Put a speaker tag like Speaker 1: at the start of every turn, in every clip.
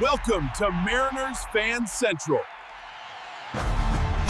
Speaker 1: Welcome to Mariners Fan Central.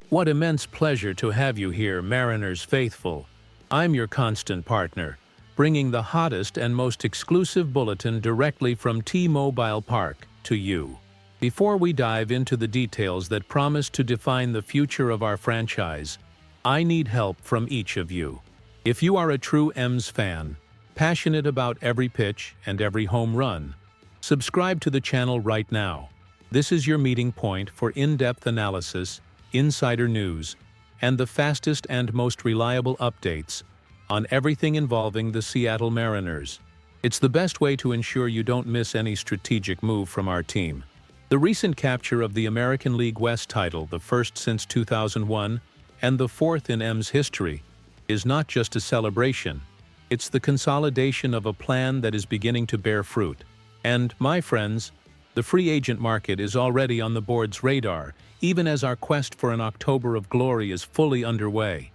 Speaker 2: What immense pleasure to have you here, Mariners faithful. I'm your constant partner, bringing the hottest and most exclusive bulletin directly from T-Mobile Park to you. Before we dive into the details that promise to define the future of our franchise, I need help from each of you. If you are a true M's fan, passionate about every pitch and every home run, subscribe to the channel right now. This is your meeting point for in-depth analysis, insider news, and the fastest and most reliable updates on everything involving the Seattle Mariners. It's the best way to ensure you don't miss any strategic move from our team. The recent capture of the American League West title, the first since 2001 and the fourth in M's history, is not just a celebration. It's the consolidation of a plan that is beginning to bear fruit. And, my friends, the free agent market is already on the board's radar, even as our quest for an October of glory is fully underway.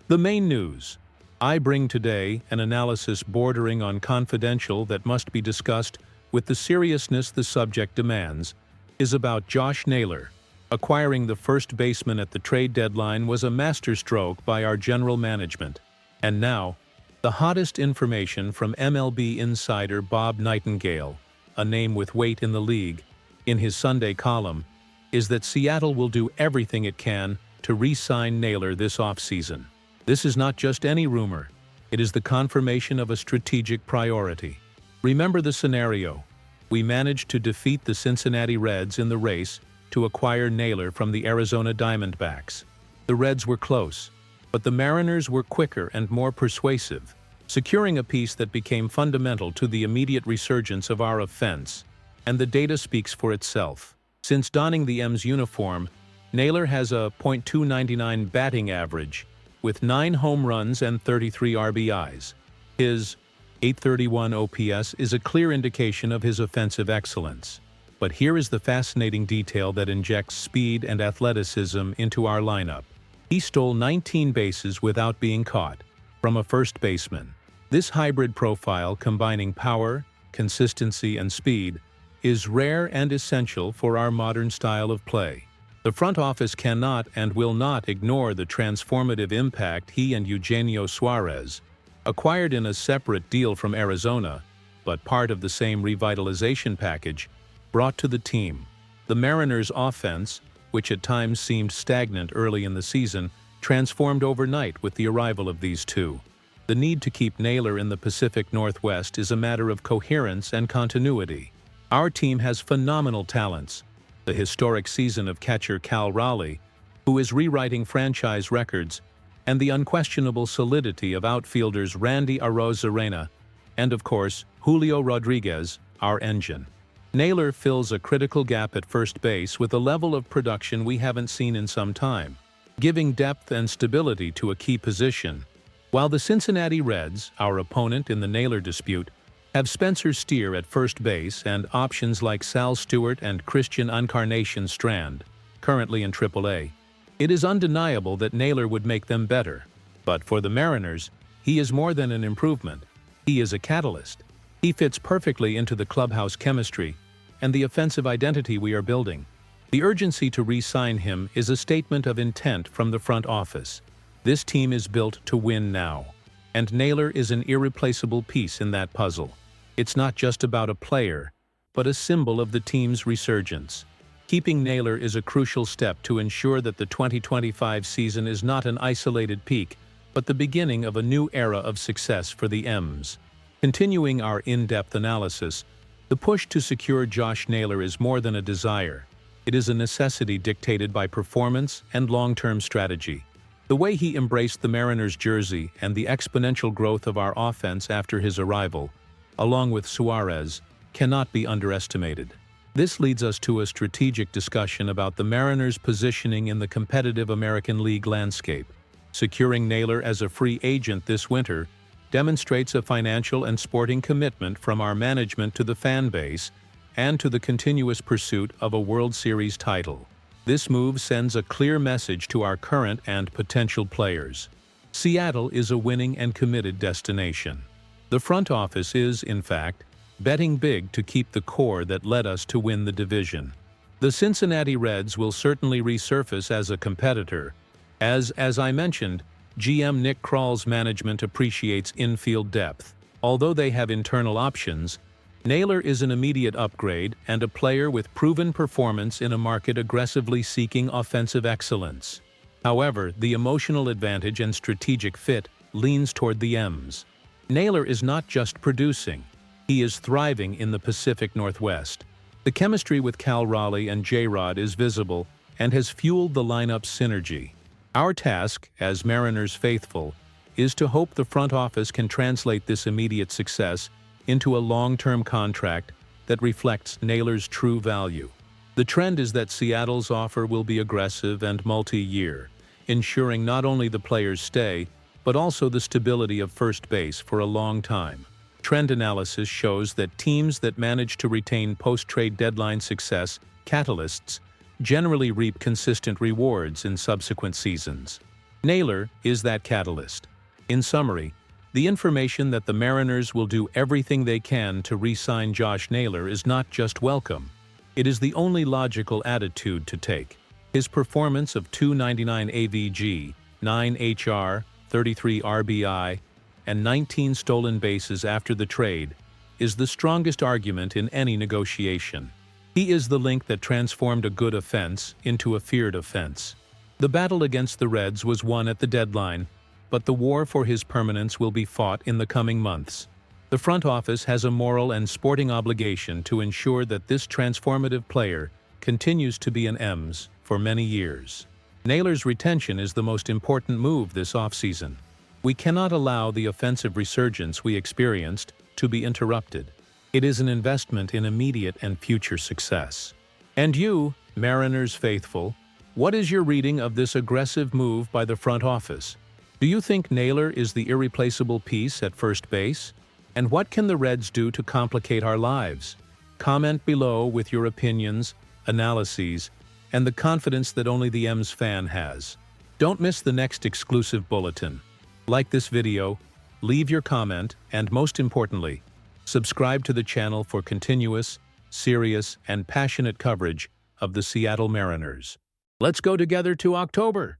Speaker 2: The main news. I bring today an analysis bordering on confidential that must be discussed with the seriousness the subject demands, is about Josh Naylor. Acquiring the first baseman at the trade deadline was a masterstroke by our general management. And now, the hottest information from MLB insider Bob Nightingale, a name with weight in the league, in his Sunday column, is that Seattle will do everything it can to re-sign Naylor this offseason. This is not just any rumor. It is the confirmation of a strategic priority. Remember the scenario. We managed to defeat the Cincinnati Reds in the race to acquire Naylor from the Arizona Diamondbacks. The Reds were close, but the Mariners were quicker and more persuasive, securing a piece that became fundamental to the immediate resurgence of our offense. And the data speaks for itself. Since donning the M's uniform, Naylor has a .299 batting average, with 9 home runs and 33 RBIs. His .831 OPS is a clear indication of his offensive excellence. But here is the fascinating detail that injects speed and athleticism into our lineup. He stole 19 bases without being caught, from a first baseman. This hybrid profile, combining power, consistency, and speed, is rare and essential for our modern style of play. The front office cannot and will not ignore the transformative impact he and Eugenio Suarez, acquired in a separate deal from Arizona, but part of the same revitalization package, brought to the team. The Mariners' offense, which at times seemed stagnant early in the season, transformed overnight with the arrival of these two. The need to keep Naylor in the Pacific Northwest is a matter of coherence and continuity. Our team has phenomenal talents. The historic season of catcher Cal Raleigh, who is rewriting franchise records, and the unquestionable solidity of outfielders Randy Arozarena and, of course, Julio Rodriguez, our engine. Naylor fills a critical gap at first base with a level of production we haven't seen in some time, giving depth and stability to a key position. While the Cincinnati Reds, our opponent in the Naylor dispute, have Spencer Steer at first base and options like Sal Stewart and Christian Encarnacion Strand, currently in AAA, it is undeniable that Naylor would make them better. But for the Mariners, he is more than an improvement. He is a catalyst. He fits perfectly into the clubhouse chemistry and the offensive identity we are building. The urgency to re-sign him is a statement of intent from the front office. This team is built to win now, and Naylor is an irreplaceable piece in that puzzle. It's not just about a player, but a symbol of the team's resurgence. Keeping Naylor is a crucial step to ensure that the 2025 season is not an isolated peak, but the beginning of a new era of success for the M's. Continuing our in-depth analysis, the push to secure Josh Naylor is more than a desire. It is a necessity dictated by performance and long-term strategy. The way he embraced the Mariners jersey and the exponential growth of our offense after his arrival, along with Suarez, cannot be underestimated. This leads us to a strategic discussion about the Mariners' positioning in the competitive American League landscape. Securing Naylor as a free agent this winter demonstrates a financial and sporting commitment from our management to the fan base and to the continuous pursuit of a World Series title. This move sends a clear message to our current and potential players. Seattle is a winning and committed destination. The front office is, in fact, betting big to keep the core that led us to win the division. The Cincinnati Reds will certainly resurface as a competitor, as I mentioned, GM Nick Kral's management appreciates infield depth. Although they have internal options, Naylor is an immediate upgrade and a player with proven performance in a market aggressively seeking offensive excellence. However, the emotional advantage and strategic fit leans toward the M's. Naylor is not just producing, he is thriving in the Pacific Northwest. The chemistry with Cal Raleigh and J-Rod is visible and has fueled the lineup's synergy. Our task, as Mariners faithful, is to hope the front office can translate this immediate success into a long-term contract that reflects Naylor's true value. The trend is that Seattle's offer will be aggressive and multi-year, ensuring not only the players stay, but also the stability of first base for a long time. Trend analysis shows that teams that manage to retain post-trade deadline success catalysts generally reap consistent rewards in subsequent seasons. Naylor is that catalyst. In summary, the information that the Mariners will do everything they can to re-sign Josh Naylor is not just welcome. It is the only logical attitude to take. His performance of .299 AVG, 9 HR, 33 RBI, and 19 stolen bases after the trade is the strongest argument in any negotiation. He is the link that transformed a good offense into a feared offense. The battle against the Reds was won at the deadline, but the war for his permanence will be fought in the coming months. The front office has a moral and sporting obligation to ensure that this transformative player continues to be an M's for many years. Naylor's retention is the most important move this offseason. We cannot allow the offensive resurgence we experienced to be interrupted. It is an investment in immediate and future success. And you, Mariners faithful, what is your reading of this aggressive move by the front office? Do you think Naylor is the irreplaceable piece at first base? And what can the Reds do to complicate our lives? Comment below with your opinions, analyses, and the confidence that only the M's fan has. Don't miss the next exclusive bulletin. Like this video, leave your comment, and most importantly, subscribe to the channel for continuous, serious, and passionate coverage of the Seattle Mariners. Let's go together to October!